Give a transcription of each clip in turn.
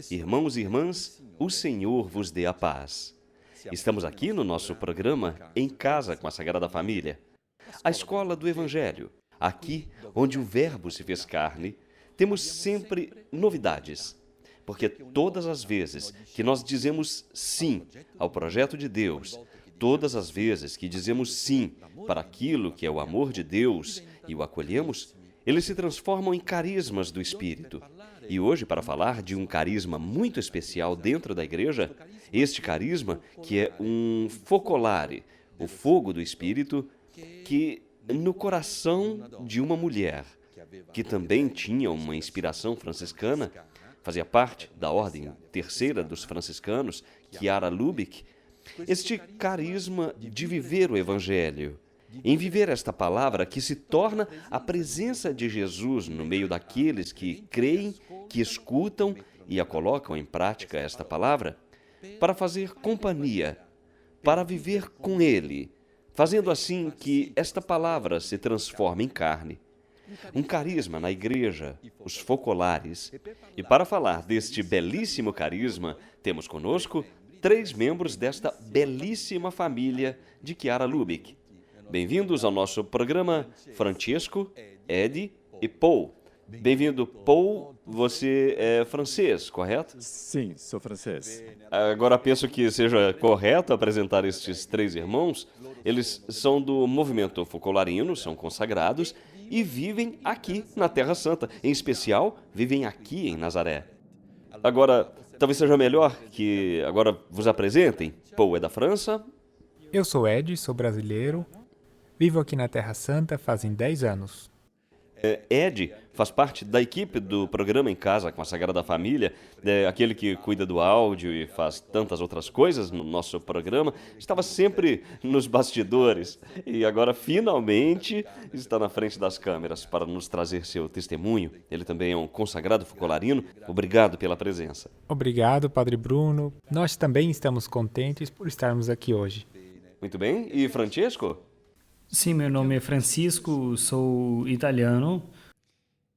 Irmãos e irmãs, o Senhor vos dê a paz. Estamos aqui no nosso programa Em Casa com a Sagrada Família, a escola do Evangelho. Aqui, onde o Verbo se fez carne, temos sempre novidades. Porque todas as vezes que nós dizemos sim ao projeto de Deus, todas as vezes que dizemos sim para aquilo que é o amor de Deus e o acolhemos, eles se transformam em carismas do Espírito. E hoje, para falar de um carisma muito especial dentro da igreja, este carisma que é um focolare, o fogo do Espírito, que no coração de uma mulher, que também tinha uma inspiração franciscana, fazia parte da ordem terceira dos franciscanos, Chiara Lubich, este carisma de viver o Evangelho, em viver esta palavra que se torna a presença de Jesus no meio daqueles que creem, que escutam e a colocam em prática esta palavra, para fazer companhia, para viver com Ele, fazendo assim que esta palavra se transforme em carne. Um carisma na igreja, os focolares. E para falar deste belíssimo carisma, temos conosco 3 membros desta belíssima família de Chiara Lubich. Bem-vindos ao nosso programa, Francesco, Ed e Paul. Bem-vindo, Paul. Você é francês, correto? Sim, sou francês. Agora penso que seja correto apresentar estes 3 irmãos. Eles são do movimento focolarino, são consagrados e vivem aqui na Terra Santa. Em especial, vivem aqui em Nazaré. Agora, talvez seja melhor que agora vos apresentem. Paul é da França. Eu sou Ed, sou brasileiro. Vivo aqui na Terra Santa fazem 10 anos. Ed faz parte da equipe do programa Em Casa com a Sagrada Família, aquele que cuida do áudio e faz tantas outras coisas no nosso programa. Estava sempre nos bastidores e agora finalmente está na frente das câmeras para nos trazer seu testemunho. Ele também é um consagrado focolarino. Obrigado pela presença. Obrigado, Padre Bruno. Nós também estamos contentes por estarmos aqui hoje. Muito bem. E Francesco? Sim, meu nome é Francisco, sou italiano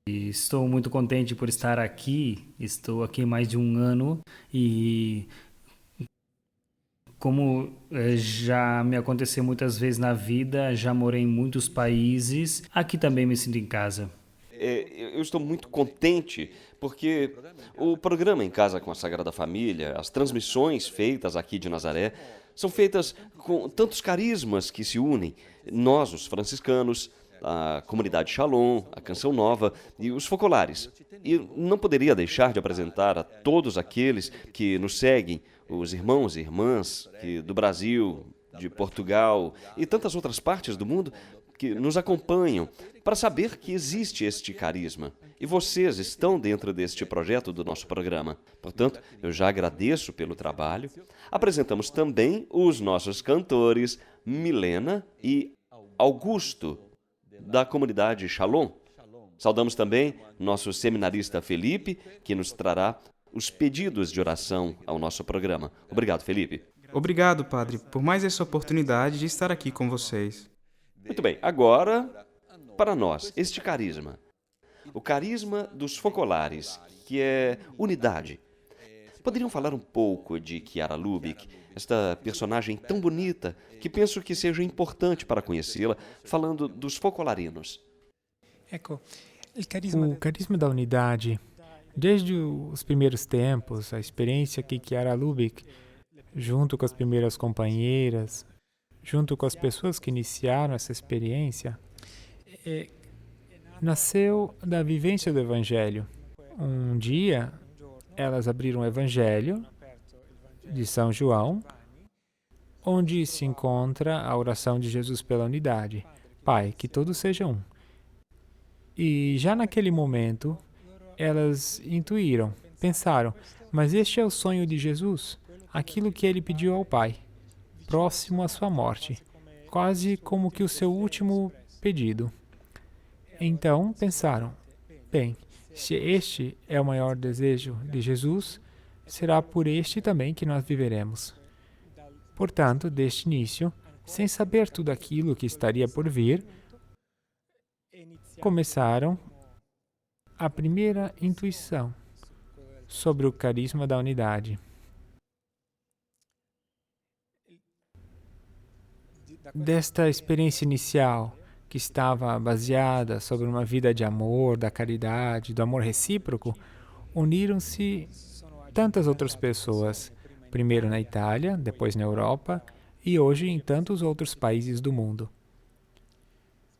e estou muito contente por estar aqui. Estou aqui há mais de um ano e, como já me aconteceu muitas vezes na vida, já morei em muitos países, aqui também me sinto em casa. Eu estou muito contente porque o programa Em Casa com a Sagrada Família, as transmissões feitas aqui de Nazaré, são feitas com tantos carismas que se unem. Nós, os franciscanos, a comunidade Shalom, a Canção Nova e os focolares. E não poderia deixar de apresentar a todos aqueles que nos seguem, os irmãos e irmãs do Brasil, de Portugal e tantas outras partes do mundo que nos acompanham para saber que existe este carisma. E vocês estão dentro deste projeto do nosso programa. Portanto, eu já agradeço pelo trabalho. Apresentamos também os nossos cantores, Milena e Augusto, da comunidade Shalom. Saudamos também nosso seminarista Felipe, que nos trará os pedidos de oração ao nosso programa. Obrigado, Felipe. Obrigado, Padre, por mais essa oportunidade de estar aqui com vocês. Muito bem, agora, para nós, este carisma. O carisma dos focolares, que é unidade. Poderiam falar um pouco de Chiara Lubich, esta personagem tão bonita, que penso que seja importante para conhecê-la, falando dos focolarinos. O carisma da unidade, desde os primeiros tempos, a experiência que Chiara Lubich, junto com as primeiras companheiras, junto com as pessoas que iniciaram essa experiência, nasceu da vivência do Evangelho. Um dia, elas abriram o Evangelho de São João, onde se encontra a oração de Jesus pela unidade. Pai, que todos sejam um. E já naquele momento, elas intuíram, pensaram, mas este é o sonho de Jesus, aquilo que ele pediu ao Pai, próximo à sua morte, quase como que o seu último pedido. Então pensaram, bem, se este é o maior desejo de Jesus, será por este também que nós viveremos. Portanto, deste início, sem saber tudo aquilo que estaria por vir, começaram a primeira intuição, sobre o carisma da unidade. Desta experiência inicial, que estava baseada sobre uma vida de amor, da caridade, do amor recíproco, uniram-se tantas outras pessoas, primeiro na Itália, depois na Europa e hoje em tantos outros países do mundo.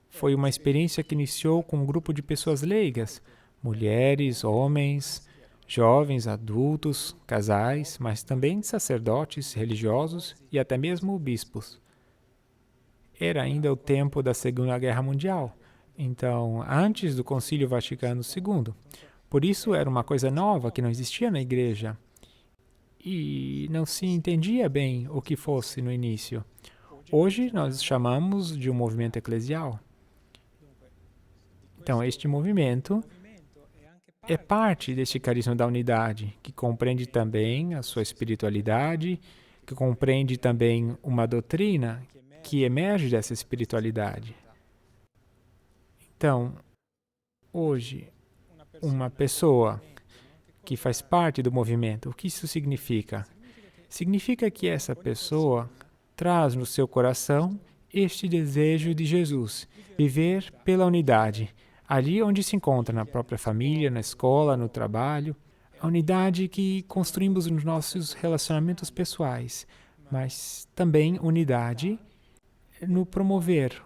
Foi uma experiência que iniciou com um grupo de pessoas leigas, mulheres, homens, jovens, adultos, casais, mas também sacerdotes, religiosos e até mesmo bispos. Era ainda o tempo da Segunda Guerra Mundial, então antes do Concílio Vaticano II. Por isso era uma coisa nova que não existia na igreja e não se entendia bem o que fosse no início. Hoje nós chamamos de um movimento eclesial. Então este movimento é parte deste carisma da unidade, que compreende também a sua espiritualidade, que compreende também uma doutrina que emerge dessa espiritualidade. Então, hoje, uma pessoa que faz parte do movimento, o que isso significa? Significa que essa pessoa traz no seu coração este desejo de Jesus, viver pela unidade, ali onde se encontra, na própria família, na escola, no trabalho, a unidade que construímos nos nossos relacionamentos pessoais, mas também unidade no promover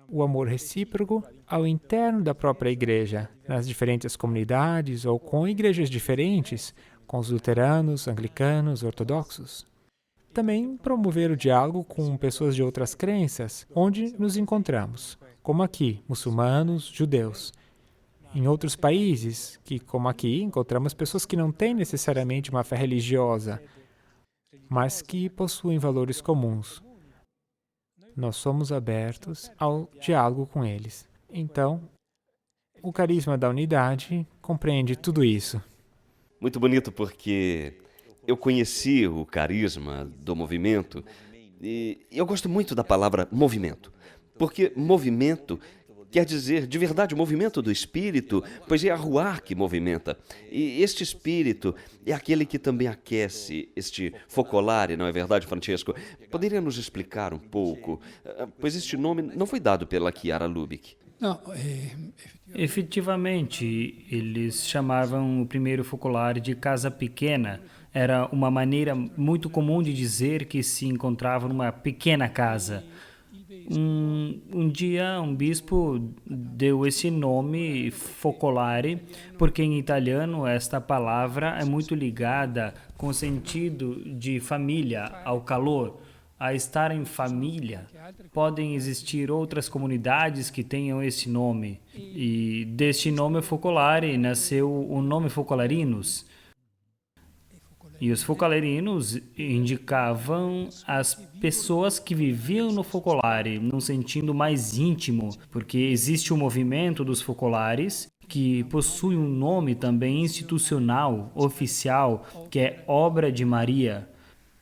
o amor recíproco ao interno da própria igreja, nas diferentes comunidades ou com igrejas diferentes, com os luteranos, anglicanos, ortodoxos. Também promover o diálogo com pessoas de outras crenças, onde nos encontramos, como aqui, muçulmanos, judeus. Em outros países, que como aqui, encontramos pessoas que não têm necessariamente uma fé religiosa, mas que possuem valores comuns. Nós somos abertos ao diálogo com eles. Então, o carisma da unidade compreende tudo isso. Muito bonito, porque eu conheci o carisma do movimento e eu gosto muito da palavra movimento, porque movimento quer dizer, de verdade, o movimento do Espírito, pois é a ruach que movimenta. E este Espírito é aquele que também aquece este focolare, não é verdade, Francesco? Poderia nos explicar um pouco? Pois este nome não foi dado pela Chiara Lubick. Efetivamente, eles chamavam o primeiro focolare de casa pequena. Era uma maneira muito comum de dizer que se encontrava numa pequena casa. Um dia, um bispo deu esse nome, focolare, porque em italiano esta palavra é muito ligada com o sentido de família, ao calor, a estar em família. Podem existir outras comunidades que tenham esse nome. E deste nome focolare nasceu o nome Focolarinos. E os focolarinos indicavam as pessoas que viviam no focolare, num sentido mais íntimo, porque existe o movimento dos focolares, que possui um nome também institucional, oficial, que é Obra de Maria.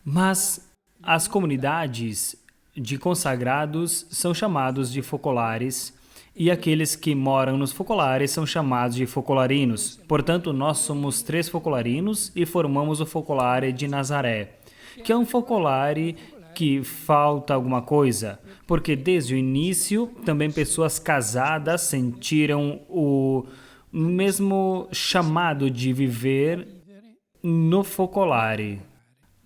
Mas as comunidades de consagrados são chamados de focolares, e aqueles que moram nos focolares são chamados de focolarinos. Portanto, nós somos 3 focolarinos e formamos o focolare de Nazaré, que é um focolare que falta alguma coisa, porque desde o início também pessoas casadas sentiram o mesmo chamado de viver no focolare.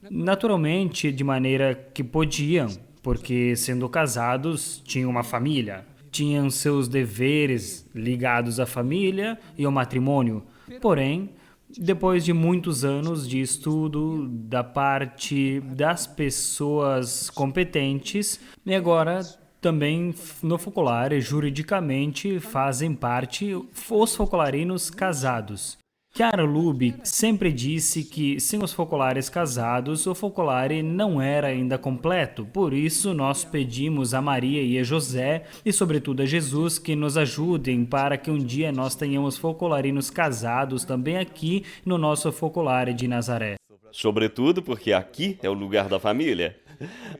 Naturalmente, de maneira que podiam, porque sendo casados tinham uma família. Tinham seus deveres ligados à família e ao matrimônio. Porém, depois de muitos anos de estudo da parte das pessoas competentes, e agora também no focolare, juridicamente, fazem parte os focolarinos casados. Chiara Lubick sempre disse que sem os focolares casados, o focolare não era ainda completo. Por isso, nós pedimos a Maria e a José, e sobretudo a Jesus, que nos ajudem para que um dia nós tenhamos focolarinos casados também aqui no nosso focolare de Nazaré. Sobretudo porque aqui é o lugar da família.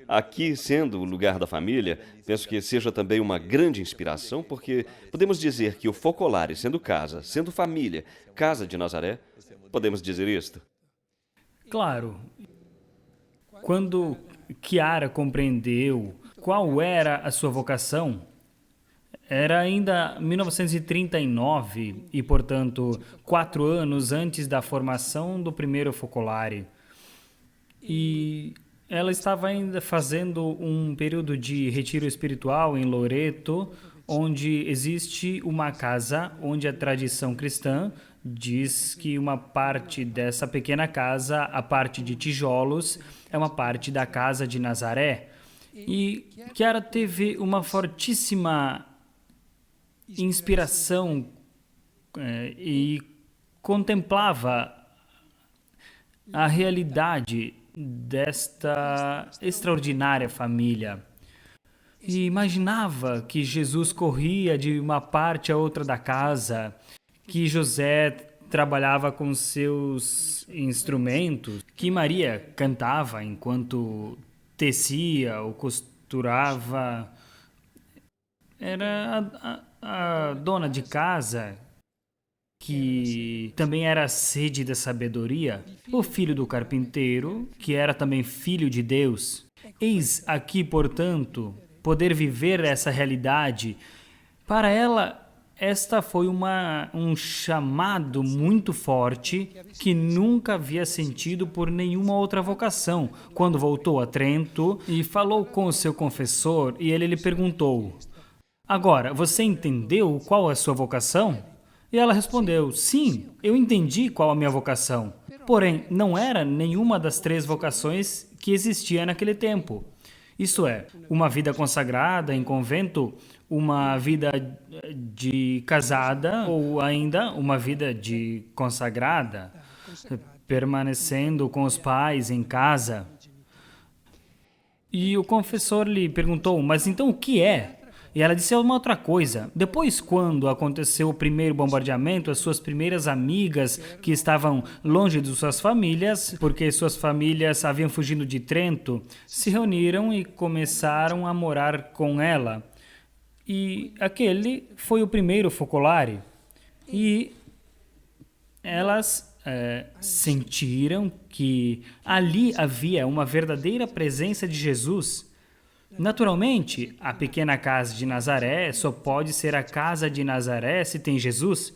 Aqui, sendo o lugar da família, penso que seja também uma grande inspiração, porque podemos dizer que o Focolare, sendo casa, sendo família, casa de Nazaré, podemos dizer isto? Claro. Quando Chiara compreendeu qual era a sua vocação, era ainda 1939 e, portanto, 4 anos antes da formação do primeiro Focolare. E ela estava ainda fazendo um período de retiro espiritual em Loreto, onde existe uma casa onde a tradição cristã diz que uma parte dessa pequena casa, a parte de tijolos, é uma parte da casa de Nazaré. E Chiara teve uma fortíssima inspiração e contemplava a realidade desta extraordinária família. E imaginava que Jesus corria de uma parte a outra da casa, que José trabalhava com seus instrumentos, que Maria cantava enquanto tecia ou costurava. Era a dona de casa, que também era a sede da sabedoria, o filho do carpinteiro, que era também filho de Deus. Eis aqui, portanto, poder viver essa realidade. Para ela, esta foi um chamado muito forte que nunca havia sentido por nenhuma outra vocação. Quando voltou a Trento e falou com o seu confessor, e ele lhe perguntou: agora, você entendeu qual é a sua vocação? E ela respondeu: sim, eu entendi qual a minha vocação. Porém, não era nenhuma das 3 vocações que existia naquele tempo. Isto é, uma vida consagrada em convento, uma vida de casada ou ainda uma vida de consagrada, permanecendo com os pais em casa. E o confessor lhe perguntou: mas então o que é? E ela disse uma outra coisa. Depois, quando aconteceu o primeiro bombardeamento, as suas primeiras amigas que estavam longe de suas famílias, porque suas famílias haviam fugido de Trento, se reuniram e começaram a morar com ela. E aquele foi o primeiro Focolare. E elas sentiram que ali havia uma verdadeira presença de Jesus. Naturalmente, a pequena casa de Nazaré só pode ser a casa de Nazaré se tem Jesus.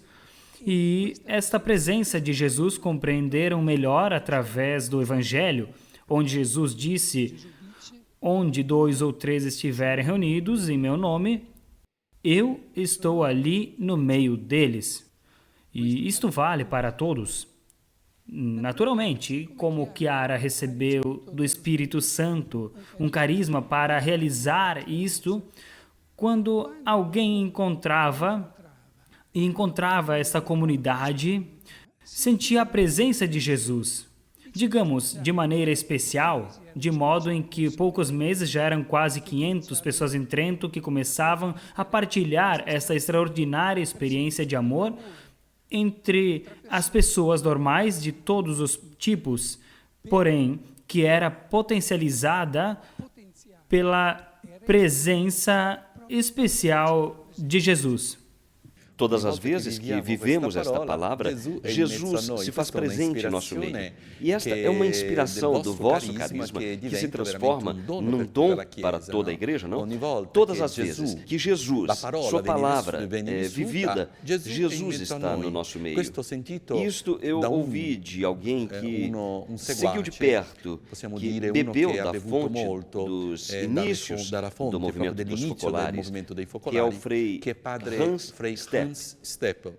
E esta presença de Jesus compreenderam melhor através do Evangelho, onde Jesus disse: onde 2 ou 3 estiverem reunidos em meu nome, eu estou ali no meio deles. E isto vale para todos. Naturalmente, como Chiara recebeu do Espírito Santo um carisma para realizar isto, quando alguém encontrava essa comunidade, sentia a presença de Jesus. Digamos, de maneira especial, de modo em que poucos meses já eram quase 500 pessoas em Trento que começavam a partilhar essa extraordinária experiência de amor entre as pessoas normais de todos os tipos, porém, que era potencializada pela presença especial de Jesus. Todas as vezes que vivemos esta palavra, Jesus se faz presente em nosso meio. E esta é uma inspiração do vosso carisma que se transforma num dom para toda a igreja, não? Todas as vezes que Jesus, sua palavra é vivida, Jesus está no nosso meio. Isto eu ouvi de alguém que seguiu de perto, que bebeu da fonte dos inícios do movimento dos Focolares, que é o Frei Hans Stepp,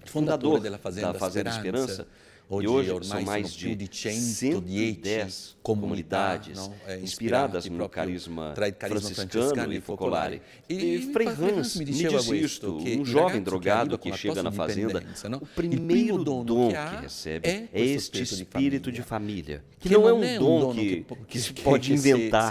fundador da Fazenda Esperança, e hoje são mais de 110 comunidades inspiradas no carisma franciscano e focolare. E Frei Hans me diz isto: um jovem drogado que chega na fazenda, o primeiro dom que recebe é este espírito de família, que não é um dom que se pode inventar,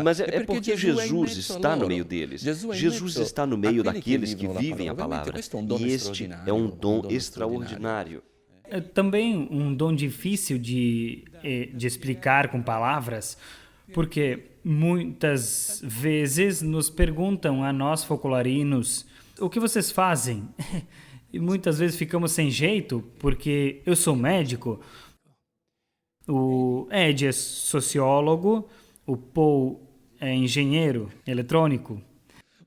mas é porque Jesus está no meio deles. Jesus está no meio daqueles que vivem a palavra, e este é um dom extraordinário. É também um dom difícil de explicar com palavras, Porque muitas vezes nos perguntam a nós focolarinos, o que vocês fazem? E muitas vezes ficamos sem jeito, porque eu sou médico, o Ed é sociólogo, o Paul é engenheiro eletrônico.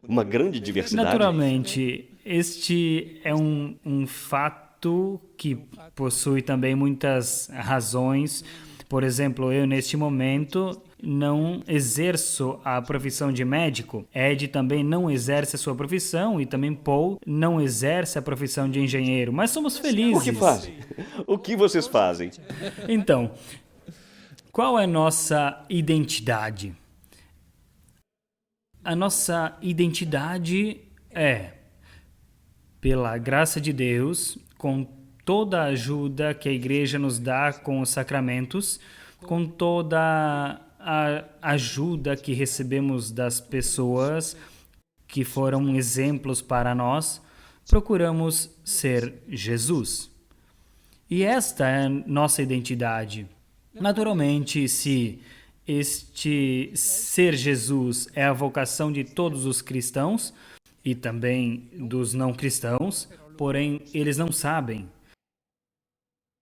Uma grande diversidade. Naturalmente, este é um fato que possui também muitas razões. Por exemplo, eu neste momento não exerço a profissão de médico. Ed também não exerce a sua profissão e também Paul não exerce a profissão de engenheiro. Mas somos felizes. O que fazem? O que vocês fazem? Então, qual é a nossa identidade? A nossa identidade é, pela graça de Deus, com toda a ajuda que a igreja nos dá com os sacramentos, com toda a ajuda que recebemos das pessoas que foram exemplos para nós, procuramos ser Jesus. E esta é a nossa identidade. Naturalmente, se este ser Jesus é a vocação de todos os cristãos e também dos não cristãos, porém eles não sabem.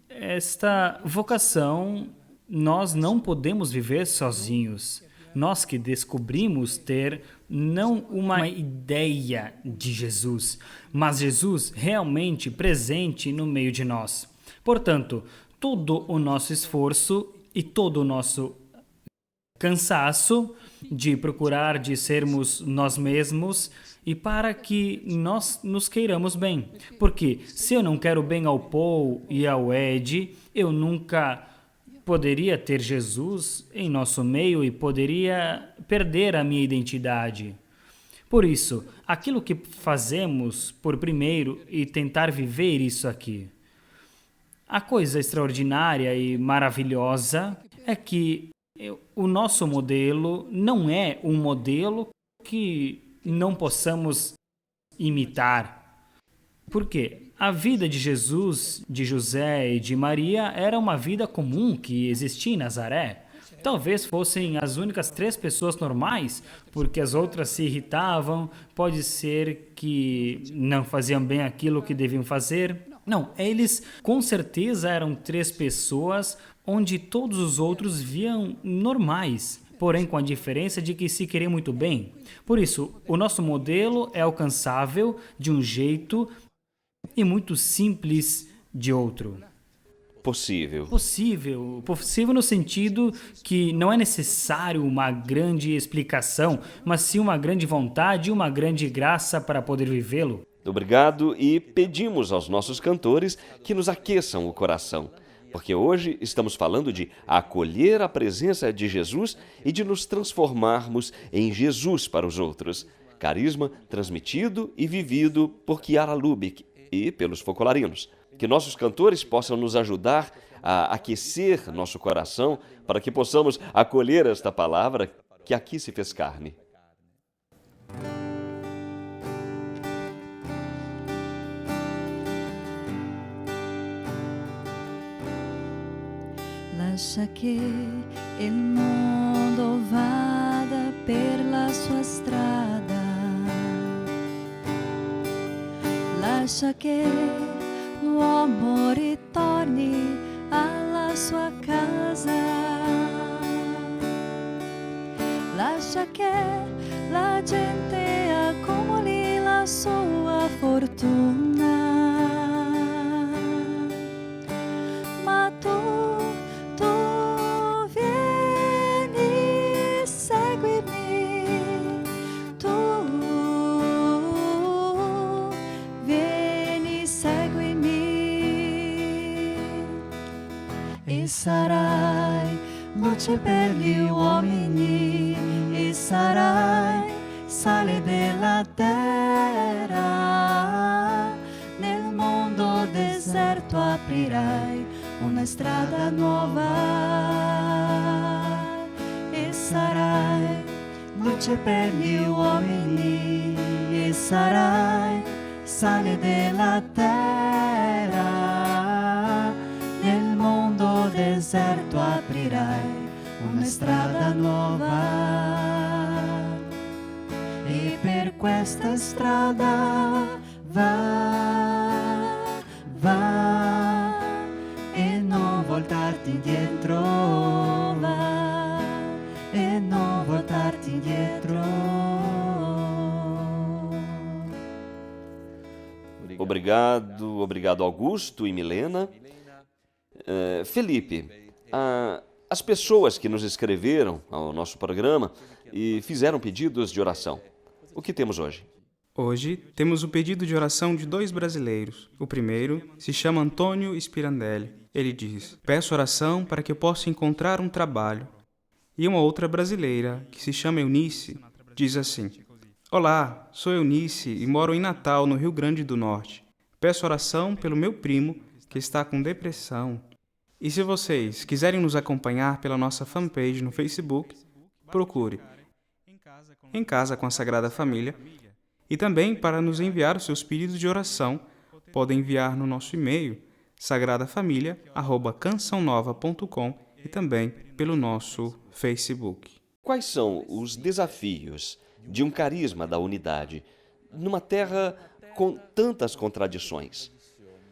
Esta vocação nós não podemos viver sozinhos. Nós que descobrimos ter não uma ideia de Jesus, mas Jesus realmente presente no meio de nós. Portanto, todo o nosso esforço e todo o nosso cansaço de procurar de sermos nós mesmos e para que nós nos queiramos bem. Porque se eu não quero bem ao Paul e ao Ed, eu nunca poderia ter Jesus em nosso meio e poderia perder a minha identidade. Por isso, aquilo que fazemos por primeiro e tentar viver isso aqui. A coisa extraordinária e maravilhosa é que o nosso modelo não é um modelo que não possamos imitar. Por quê? A vida de Jesus, de José e de Maria era uma vida comum que existia em Nazaré. Talvez fossem as únicas 3 pessoas normais, porque as outras se irritavam, pode ser que não faziam bem aquilo que deviam fazer. Não, eles com certeza eram 3 pessoas onde todos os outros viam normais, porém com a diferença de que se queriam muito bem. Por isso, o nosso modelo é alcançável de um jeito e muito simples de outro. Possível. Possível no sentido que não é necessário uma grande explicação, mas sim uma grande vontade e uma grande graça para poder vivê-lo. Obrigado e pedimos aos nossos cantores que nos aqueçam o coração, porque hoje estamos falando de acolher a presença de Jesus e de nos transformarmos em Jesus para os outros. Carisma transmitido e vivido por Chiara Lubick e pelos focolarinos. Que nossos cantores possam nos ajudar a aquecer nosso coração para que possamos acolher esta palavra que aqui se fez carne. Lascia che il mondo vada per la sua strada, lascia che l'uomo ritorni alla sua casa, lascia che la gente accumuli la sua fortuna, ma tu vieni, seguimi, tu vieni, seguimi, e sarai luce per gli uomini, e sarai sale della terra, nel mondo deserto aprirai una strada nuova, e sarai luce per gli uomini, e sarai sale della terra, nel mondo deserto aprirai una strada nuova e per questa strada va, va e non voltarti indietro, va e non voltarti indietro. Obrigado Augusto e Milena. Felipe, as pessoas que nos escreveram ao nosso programa e fizeram pedidos de oração. O que temos hoje? Hoje temos o pedido de oração de 2 brasileiros. O primeiro se chama Antônio Spirandelli. Ele diz: peço oração para que eu possa encontrar um trabalho. E uma outra brasileira, que se chama Eunice, diz assim: olá, sou Eunice e moro em Natal, no Rio Grande do Norte. Peço oração pelo meu primo, que está com depressão. E se vocês quiserem nos acompanhar pela nossa fanpage no Facebook, procure Em Casa com a Sagrada Família. E também para nos enviar os seus pedidos de oração, podem enviar no nosso e-mail sagradafamilia@cançãonova.com e também pelo nosso Facebook. Quais são os desafios de um carisma da unidade numa terra com tantas contradições?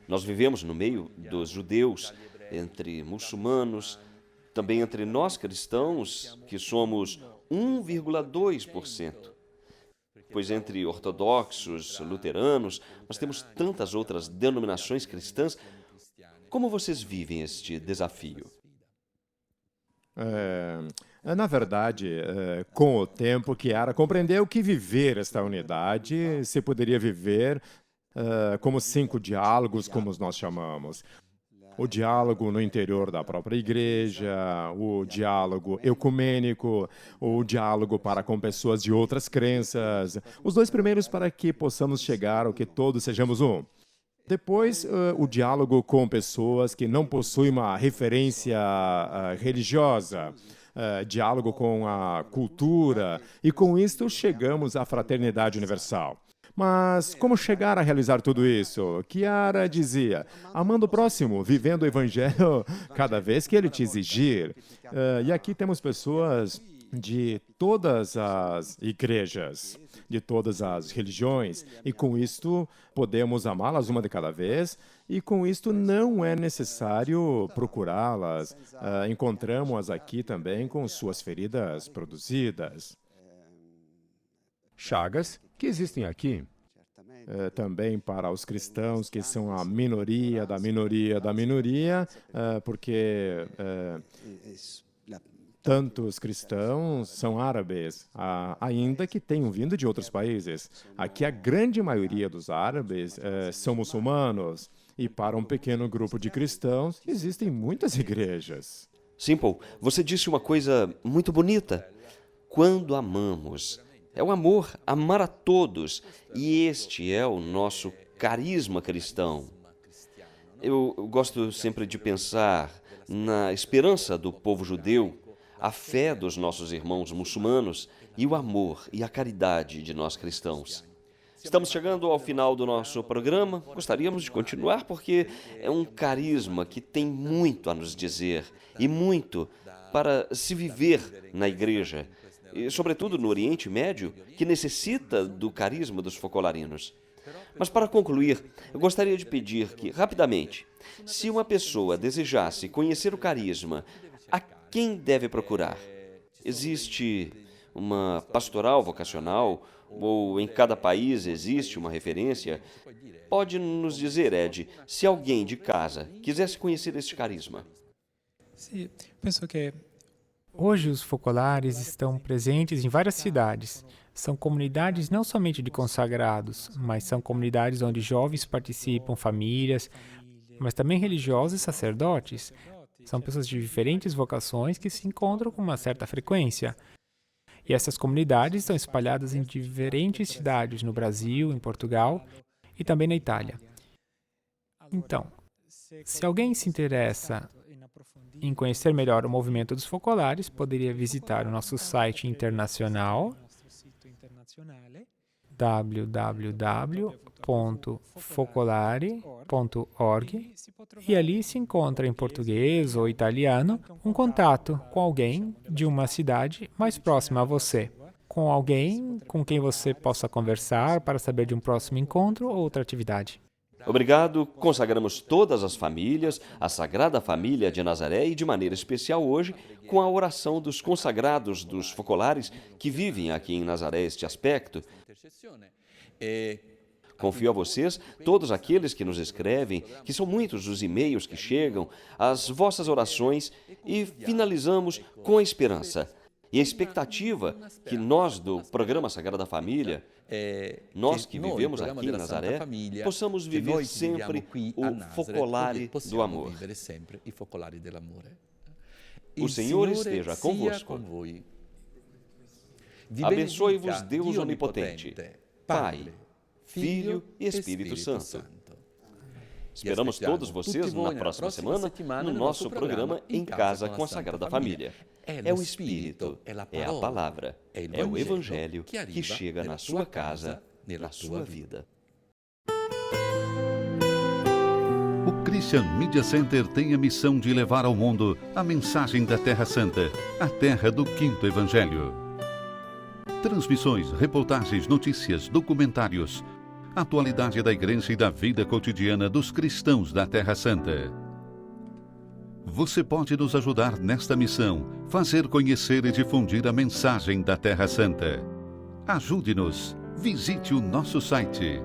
Nós vivemos no meio dos judeus, entre muçulmanos, também entre nós cristãos, que somos 1,2%. Pois entre ortodoxos, luteranos, nós temos tantas outras denominações cristãs. Como vocês vivem este desafio? Na verdade, com o tempo, Chiara compreendeu que viver esta unidade se poderia viver como 5 diálogos, como nós chamamos. O diálogo no interior da própria igreja, o diálogo ecumênico, o diálogo para com pessoas de outras crenças. Os 2 primeiros para que possamos chegar ao que todos sejamos um. Depois, o diálogo com pessoas que não possuem uma referência religiosa. Diálogo com a cultura. E com isto chegamos à fraternidade universal. Mas como chegar a realizar tudo isso? Chiara dizia, amando o próximo, vivendo o Evangelho cada vez que ele te exigir. E aqui temos pessoas de todas as igrejas, de todas as religiões, e com isto podemos amá-las uma de cada vez, e com isto não é necessário procurá-las. Encontramos-as aqui também com suas feridas produzidas. Chagas que existem aqui. Também para os cristãos que são a minoria da minoria da minoria, porque tantos cristãos são árabes, ainda que tenham vindo de outros países. Aqui a grande maioria dos árabes são muçulmanos, e para um pequeno grupo de cristãos existem muitas igrejas. Simple, você disse uma coisa muito bonita. Quando amamos, é o amor, amar a todos, e este é o nosso carisma cristão. Eu gosto sempre de pensar na esperança do povo judeu, a fé dos nossos irmãos muçulmanos e o amor e a caridade de nós cristãos. Estamos chegando ao final do nosso programa. Gostaríamos de continuar porque é um carisma que tem muito a nos dizer e muito para se viver na igreja, e sobretudo no Oriente Médio, que necessita do carisma dos focolarinos. Mas para concluir, eu gostaria de pedir que, rapidamente, se uma pessoa desejasse conhecer o carisma, a quem deve procurar? Existe uma pastoral vocacional? Ou em cada país existe uma referência? Pode nos dizer, Ed, se alguém de casa quisesse conhecer este carisma? Sim, penso que hoje os focolares estão presentes em várias cidades. São comunidades não somente de consagrados, mas são comunidades onde jovens participam, famílias, mas também religiosos e sacerdotes. São pessoas de diferentes vocações que se encontram com uma certa frequência. E essas comunidades estão espalhadas em diferentes cidades no Brasil, em Portugal e também na Itália. Então, se alguém se interessa em conhecer melhor o movimento dos focolares, poderia visitar o nosso site internacional www.focolare.org e ali se encontra em português ou italiano um contato com alguém de uma cidade mais próxima a você, com alguém com quem você possa conversar para saber de um próximo encontro ou outra atividade. Obrigado. Consagramos todas as famílias, a Sagrada Família de Nazaré e, de maneira especial hoje, com a oração dos consagrados dos focolares que vivem aqui em Nazaré este aspecto. Confio a vocês, todos aqueles que nos escrevem, que são muitos os e-mails que chegam, as vossas orações e finalizamos com a esperança e a expectativa que nós do programa Sagrada Família, nós que vivemos aqui em Nazaré, possamos viver sempre o focolare do amor. O Senhor esteja convosco. Abençoe-vos Deus Onipotente, Pai, Filho e Espírito Santo. Esperamos todos vocês na próxima semana no nosso programa Em Casa com a Sagrada Família. É o Espírito, é a Palavra, é o Evangelho que chega na sua casa, na sua vida. O Christian Media Center tem a missão de levar ao mundo a mensagem da Terra Santa, a terra do Quinto Evangelho. Transmissões, reportagens, notícias, documentários, atualidade da Igreja e da vida cotidiana dos cristãos da Terra Santa. Você pode nos ajudar nesta missão, fazer conhecer e difundir a mensagem da Terra Santa. Ajude-nos. Visite o nosso site